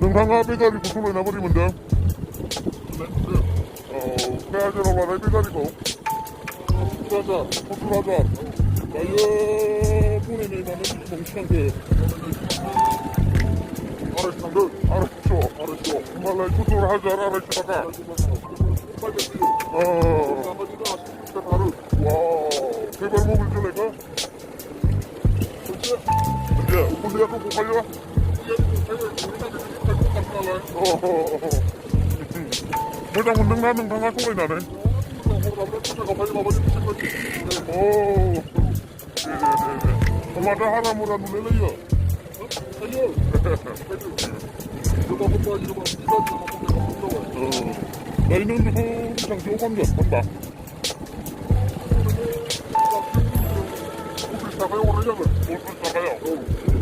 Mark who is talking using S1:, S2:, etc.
S1: 능상아 배가리 구슬로 내버리면 돼. 그래야지로 말해 배가리고. 호출하자. 나요 보내네 이만은 멍청한데. 알았어. 말라 구슬을 하자 알았어. 와, 개발 먹을 줄 내가? 예, 근데 약간 못 갈려? 회장은 능나는 강한 소리 나네. 오, 토마토 하나무라 놀래요. 너희는 그 장시 오감자 간다. 오늘 사가요 오늘 뭘 사가요?